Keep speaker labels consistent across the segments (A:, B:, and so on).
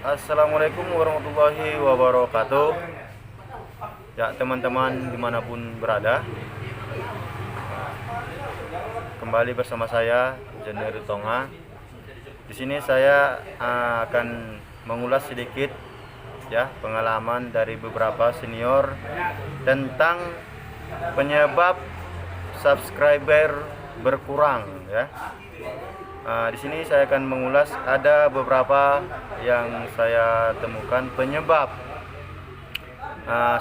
A: Assalamualaikum warahmatullahi wabarakatuh. Ya teman-teman dimanapun berada, kembali bersama saya Jenderal Tonga. Di sini saya akan mengulas sedikit ya pengalaman dari beberapa senior tentang penyebab subscriber berkurang ya. Di sini saya akan mengulas ada beberapa yang saya temukan penyebab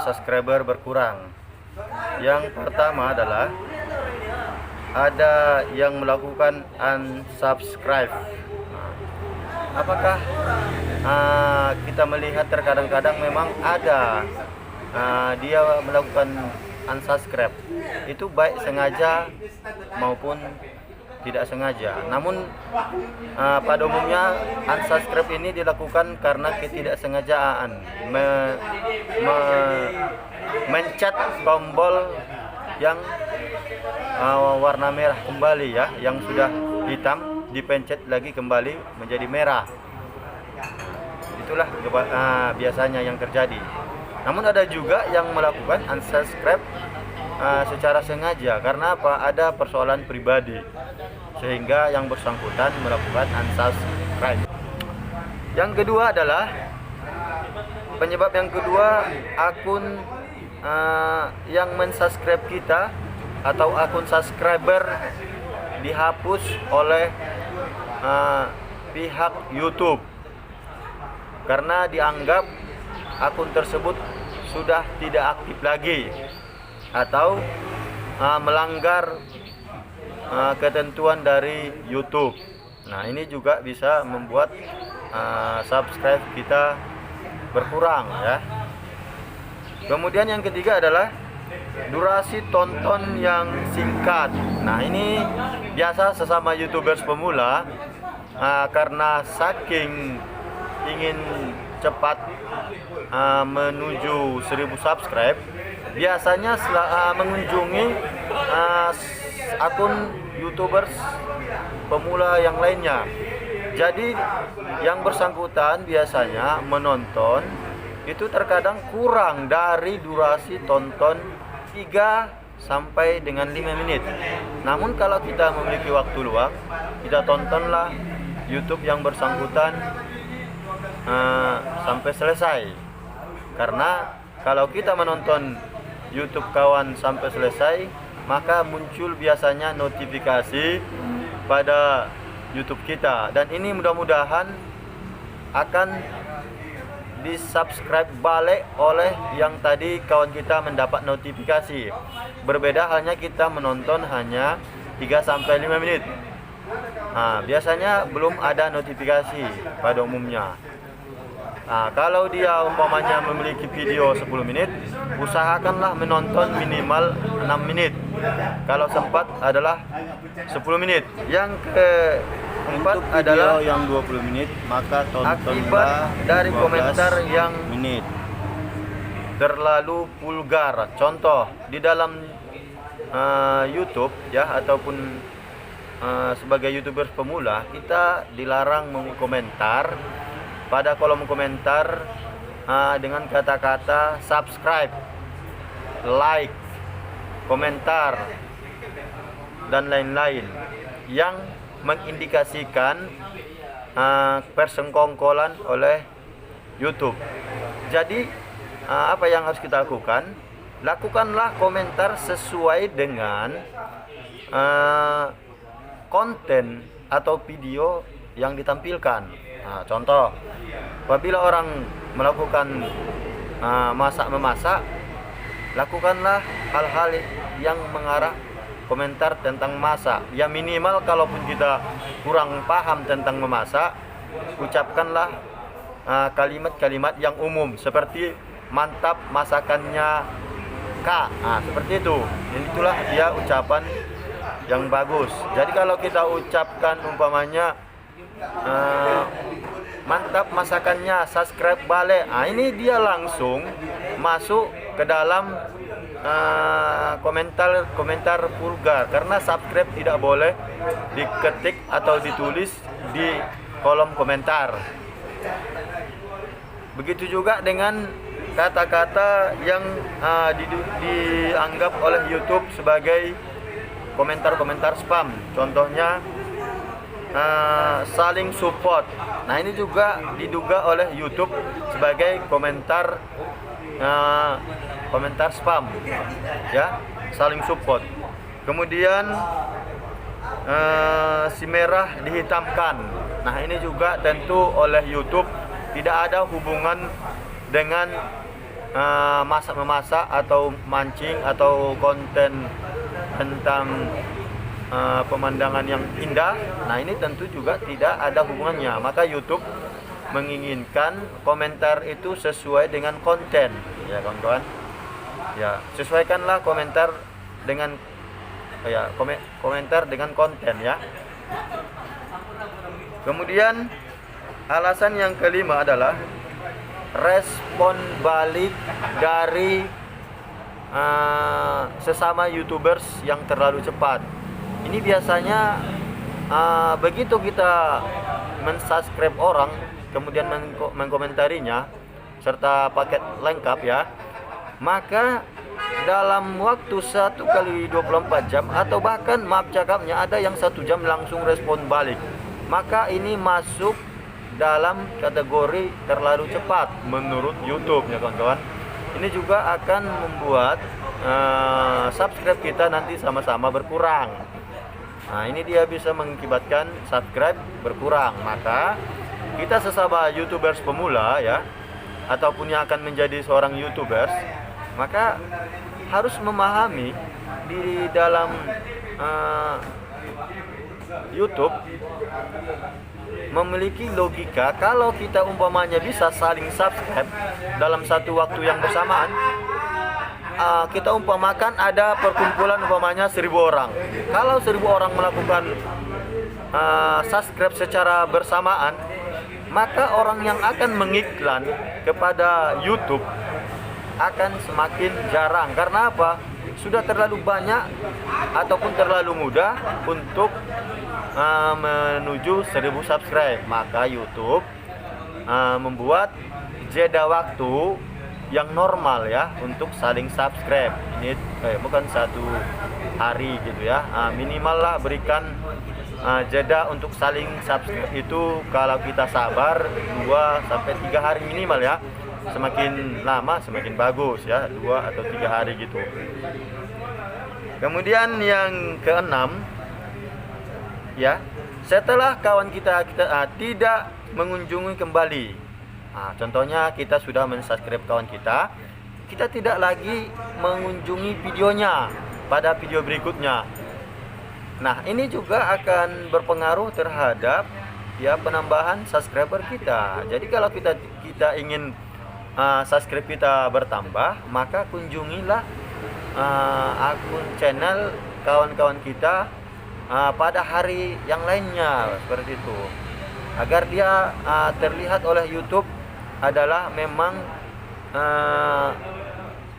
A: subscriber berkurang. Yang pertama adalah ada yang melakukan unsubscribe. Apakah kita melihat terkadang-kadang memang ada dia melakukan unsubscribe, itu baik sengaja maupun tidak sengaja. Namun pada umumnya unsubscribe ini dilakukan karena ketidaksengajaan, mencet tombol yang warna merah kembali ya, yang sudah hitam dipencet lagi kembali menjadi merah. Itulah biasanya yang terjadi. Namun ada juga yang melakukan unsubscribe secara sengaja. Karena apa? Ada persoalan pribadi sehingga yang bersangkutan melakukan unsubscribe. Yang kedua adalah penyebab yang kedua, akun yang mensubscribe kita atau akun subscriber dihapus oleh pihak YouTube karena dianggap akun tersebut sudah tidak aktif lagi atau melanggar ketentuan dari YouTube. Nah, ini juga bisa membuat subscribe kita berkurang ya. Kemudian yang ketiga adalah durasi tonton yang singkat. Nah, ini biasa sesama YouTubers pemula karena saking ingin cepat menuju 1000 subscribe, biasanya mengunjungi akun YouTubers pemula yang lainnya. Jadi yang bersangkutan biasanya menonton itu terkadang kurang dari durasi tonton 3 sampai dengan 5 menit. Namun kalau kita memiliki waktu luang, kita tontonlah YouTube yang bersangkutan sampai selesai. Karena kalau kita menonton YouTube kawan sampai selesai, maka muncul biasanya notifikasi pada YouTube kita, dan ini mudah-mudahan akan di-subscribe balik oleh yang tadi kawan kita mendapat notifikasi. Berbeda halnya kita menonton hanya 3 sampai 5 menit. Biasanya belum ada notifikasi pada umumnya. Kalau dia umpamanya memiliki video 10 menit, usahakanlah menonton minimal 6 menit. Kalau sempat adalah 10 menit. Yang keempat adalah
B: yang 20 menit, maka tontonlah
A: akibat dari
B: 12
A: komentar yang
B: menit
A: terlalu vulgar. Contoh di dalam YouTube ya, ataupun sebagai YouTuber pemula, kita dilarang mengkomentar pada kolom komentar dengan kata-kata subscribe, like, komentar, dan lain-lain yang mengindikasikan persengkongkolan oleh YouTube. Jadi apa yang harus kita lakukan? Lakukanlah komentar sesuai dengan konten atau video yang ditampilkan. Contoh, apabila orang melakukan masak-memasak, lakukanlah hal-hal yang mengarah komentar tentang masak. Ya minimal kalaupun kita kurang paham tentang memasak, ucapkanlah kalimat-kalimat yang umum seperti mantap masakannya Kak. Seperti itu. Itulah dia ucapan yang bagus. Jadi kalau kita ucapkan umpamanya mantap masakannya, subscribe balik, ini dia langsung masuk ke dalam komentar vulgar, karena subscribe tidak boleh diketik atau ditulis di kolom komentar. Begitu juga dengan kata-kata yang dianggap oleh YouTube sebagai komentar-komentar spam. Contohnya saling support. Nah, ini juga diduga oleh YouTube sebagai komentar spam, ya, saling support. Kemudian si merah dihitamkan. Nah, ini juga tentu oleh YouTube tidak ada hubungan dengan masak-memasak atau mancing atau konten tentang pemandangan yang indah. Nah, ini tentu juga tidak ada hubungannya. Maka YouTube menginginkan komentar itu sesuai dengan konten, ya kawan-kawan. Ya, sesuaikanlah komentar dengan komentar dengan konten, ya. Kemudian alasan yang kelima adalah respon balik dari sesama YouTubers yang terlalu cepat. Ini biasanya begitu kita mensubscribe orang, kemudian mengkomentarinya serta paket lengkap, ya, maka dalam waktu 1 kali 24 jam atau bahkan maaf cakapnya ada yang 1 jam langsung respon balik. Maka ini masuk dalam kategori terlalu cepat menurut YouTube, ya kawan-kawan. Ini juga akan membuat subscribe kita nanti sama-sama berkurang. Nah, ini dia bisa mengakibatkan subscribe berkurang. Maka kita sesama YouTubers pemula, ya, ataupun yang akan menjadi seorang YouTubers, maka harus memahami di dalam YouTube memiliki logika. Kalau kita umpamanya bisa saling subscribe dalam satu waktu yang bersamaan, kita umpamakan ada perkumpulan umpamanya 1.000 orang. Kalau 1.000 orang melakukan subscribe secara bersamaan, maka orang yang akan mengiklan kepada YouTube akan semakin jarang. Karena apa? Sudah terlalu banyak ataupun terlalu mudah untuk menuju 1.000 subscribe. Maka YouTube membuat jeda waktu yang normal, ya, untuk saling subscribe. Ini bukan 1 hari gitu, ya. Minimal lah berikan jeda untuk saling subscribe itu kalau kita sabar 2-3 hari minimal, ya. Semakin lama semakin bagus, ya, 2 atau 3 hari gitu. Kemudian yang keenam, ya, setelah kawan kita tidak mengunjungi kembali. Contohnya kita sudah mensubscribe kawan kita tidak lagi mengunjungi videonya pada video berikutnya. Nah, ini juga akan berpengaruh terhadap, ya, penambahan subscriber kita. Jadi kalau kita ingin subscribe kita bertambah, maka kunjungilah akun channel kawan-kawan kita pada hari yang lainnya, seperti itu, agar dia terlihat oleh YouTube adalah memang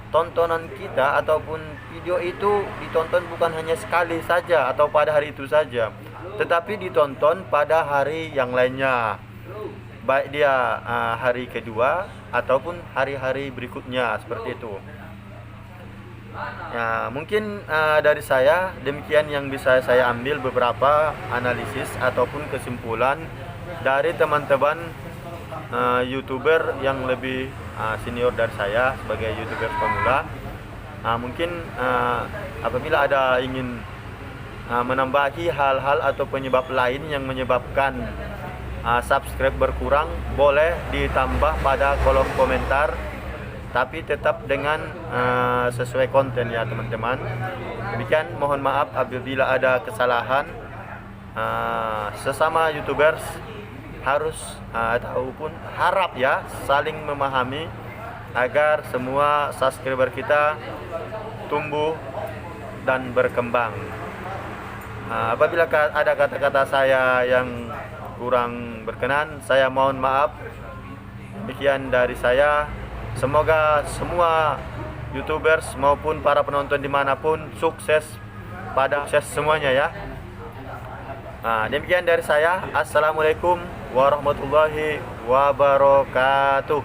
A: tontonan kita ataupun video itu ditonton bukan hanya sekali saja atau pada hari itu saja, tetapi ditonton pada hari yang lainnya, baik dia hari kedua ataupun hari-hari berikutnya, seperti itu. Ya, mungkin dari saya demikian yang bisa saya ambil beberapa analisis ataupun kesimpulan dari teman-teman YouTuber yang lebih senior dari saya sebagai YouTuber pemula. Mungkin apabila ada ingin menambahi hal-hal atau penyebab lain yang menyebabkan subscribe berkurang, boleh ditambah pada kolom komentar, tapi tetap dengan sesuai konten, ya teman-teman. Demikian, mohon maaf apabila ada kesalahan. Sesama YouTubers harus ataupun harap, ya, saling memahami agar semua subscriber kita tumbuh dan berkembang. Apabila ada kata-kata saya yang kurang berkenan, saya mohon maaf. Demikian dari saya. Semoga semua YouTubers maupun para penonton dimanapun sukses semuanya, ya. Demikian dari saya. Assalamualaikum warahmatullahi wabarakatuh.